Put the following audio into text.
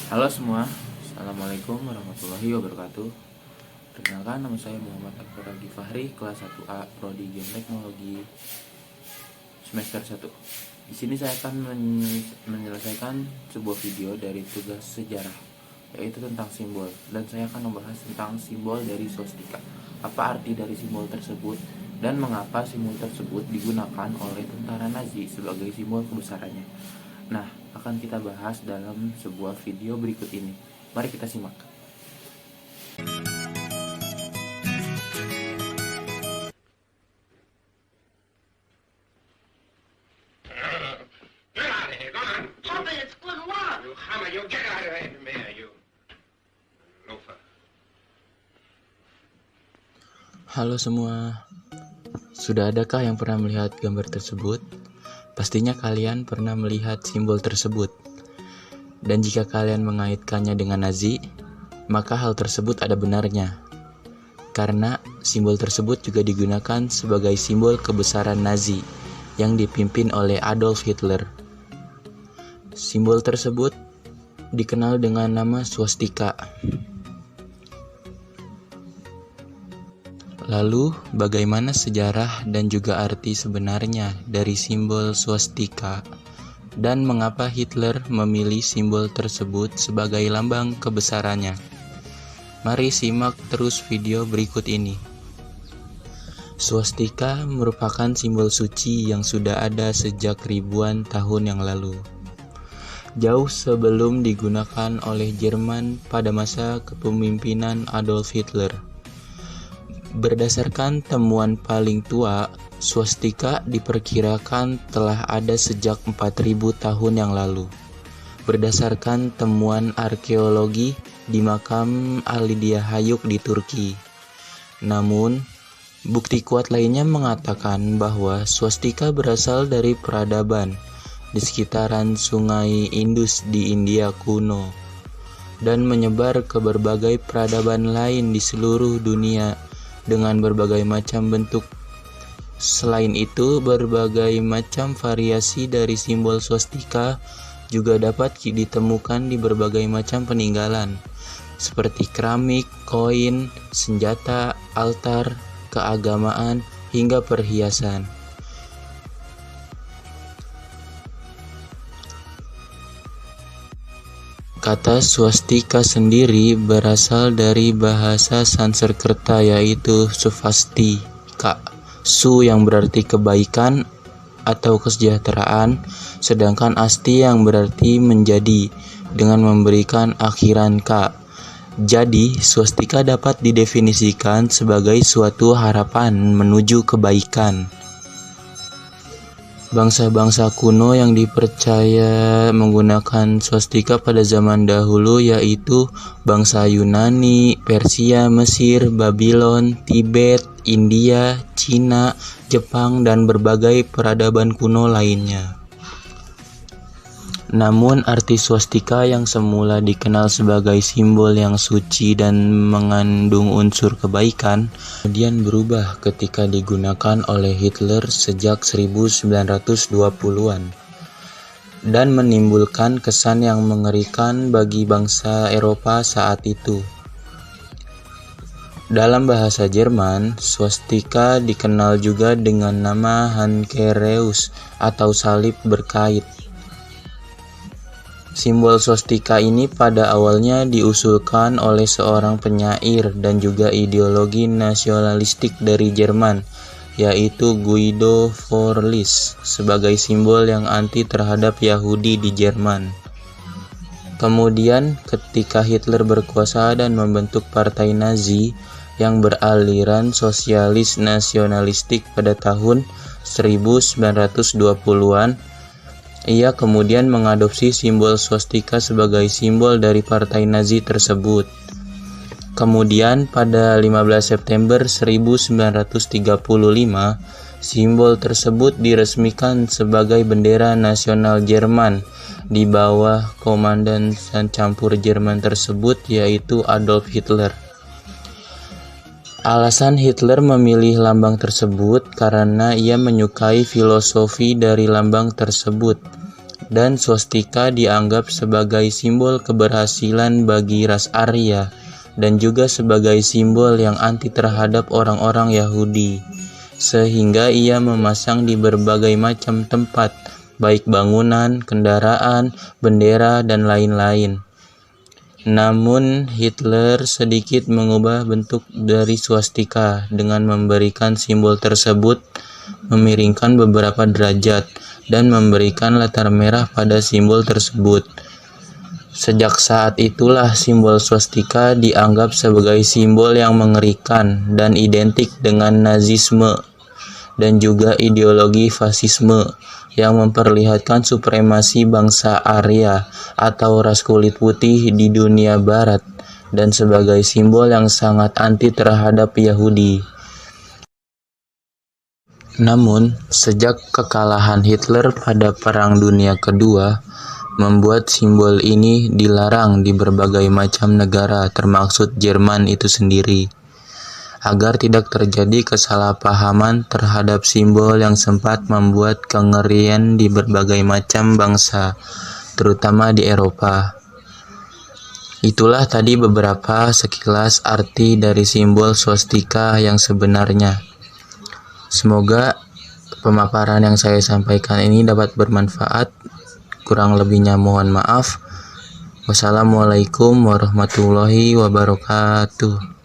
Halo semua, Assalamualaikum warahmatullahi wabarakatuh. Perkenalkan, nama saya Muhammad Akbar Agi Fahri, kelas 1A, Prodi Game Teknologi semester 1. Di sini saya akan menyelesaikan sebuah video dari tugas sejarah, yaitu tentang simbol, dan saya akan membahas tentang simbol dari swastika. Apa arti dari simbol tersebut, dan mengapa simbol tersebut digunakan oleh tentara Nazi sebagai simbol kebesarannya. Nah, akan kita bahas dalam sebuah video berikut ini. Mari kita simak. Get out of here, go on. Papa, it's good luck. You hammer, you get out of here from here, you loafer. Halo semua, sudah adakah yang pernah melihat gambar tersebut? Pastinya kalian pernah melihat simbol tersebut. Dan jika kalian mengaitkannya dengan Nazi, maka hal tersebut ada benarnya. Karena simbol tersebut juga digunakan sebagai simbol kebesaran Nazi yang dipimpin oleh Adolf Hitler. Simbol tersebut dikenal dengan nama swastika. Lalu, bagaimana sejarah dan juga arti sebenarnya dari simbol swastika? Dan mengapa Hitler memilih simbol tersebut sebagai lambang kebesarannya? Mari simak terus video berikut ini. Swastika merupakan simbol suci yang sudah ada sejak ribuan tahun yang lalu. Jauh sebelum digunakan oleh Jerman pada masa kepemimpinan Adolf Hitler. Berdasarkan temuan paling tua, swastika diperkirakan telah ada sejak 4000 tahun yang lalu. Berdasarkan temuan arkeologi di makam Alidia Hayuk di Turki. Namun, bukti kuat lainnya mengatakan bahwa swastika berasal dari peradaban di sekitaran Sungai Indus di India kuno dan menyebar ke berbagai peradaban lain di seluruh dunia dengan berbagai macam bentuk. Selain itu, berbagai macam variasi dari simbol swastika juga dapat ditemukan di berbagai macam peninggalan, seperti keramik, koin, senjata, altar, keagamaan, hingga perhiasan. Kata swastika sendiri berasal dari bahasa Sanskerta, yaitu svastika, su yang berarti kebaikan atau kesejahteraan, sedangkan asti yang berarti menjadi, dengan memberikan akhiran ka. Jadi, swastika dapat didefinisikan sebagai suatu harapan menuju kebaikan. Bangsa-bangsa kuno yang dipercaya menggunakan swastika pada zaman dahulu yaitu bangsa Yunani, Persia, Mesir, Babylon, Tibet, India, Cina, Jepang, dan berbagai peradaban kuno lainnya. Namun arti swastika yang semula dikenal sebagai simbol yang suci dan mengandung unsur kebaikan, kemudian berubah ketika digunakan oleh Hitler sejak 1920-an dan menimbulkan kesan yang mengerikan bagi bangsa Eropa saat itu. Dalam bahasa Jerman, swastika dikenal juga dengan nama Hakenkreuz atau salib berkait. Simbol swastika ini pada awalnya diusulkan oleh seorang penyair dan juga ideologi nasionalistik dari Jerman, yaitu Guido von List, sebagai simbol yang anti terhadap Yahudi di Jerman. Kemudian, ketika Hitler berkuasa dan membentuk Partai Nazi yang beraliran sosialis nasionalistik pada tahun 1920-an, ia kemudian mengadopsi simbol swastika sebagai simbol dari Partai Nazi tersebut. Kemudian pada 15 September 1935, simbol tersebut diresmikan sebagai bendera nasional Jerman di bawah komandan campur Jerman tersebut, yaitu Adolf Hitler. Alasan Hitler memilih lambang tersebut karena ia menyukai filosofi dari lambang tersebut, dan swastika dianggap sebagai simbol keberhasilan bagi ras Arya dan juga sebagai simbol yang anti terhadap orang-orang Yahudi, sehingga ia memasang di berbagai macam tempat, baik bangunan, kendaraan, bendera, dan lain-lain. Namun Hitler sedikit mengubah bentuk dari swastika dengan memberikan simbol tersebut memiringkan beberapa derajat dan memberikan latar merah pada simbol tersebut. Sejak saat itulah simbol swastika dianggap sebagai simbol yang mengerikan dan identik dengan Nazisme dan juga ideologi fasisme yang memperlihatkan supremasi bangsa Arya atau ras kulit putih di dunia barat dan sebagai simbol yang sangat anti terhadap Yahudi. Namun, sejak kekalahan Hitler pada Perang Dunia Kedua, membuat simbol ini dilarang di berbagai macam negara termasuk Jerman itu sendiri, agar tidak terjadi kesalahpahaman terhadap simbol yang sempat membuat kengerian di berbagai macam bangsa, terutama di Eropa. Itulah tadi beberapa sekilas arti dari simbol swastika yang sebenarnya. Semoga pemaparan yang saya sampaikan ini dapat bermanfaat. Kurang lebihnya mohon maaf. Wassalamualaikum warahmatullahi wabarakatuh.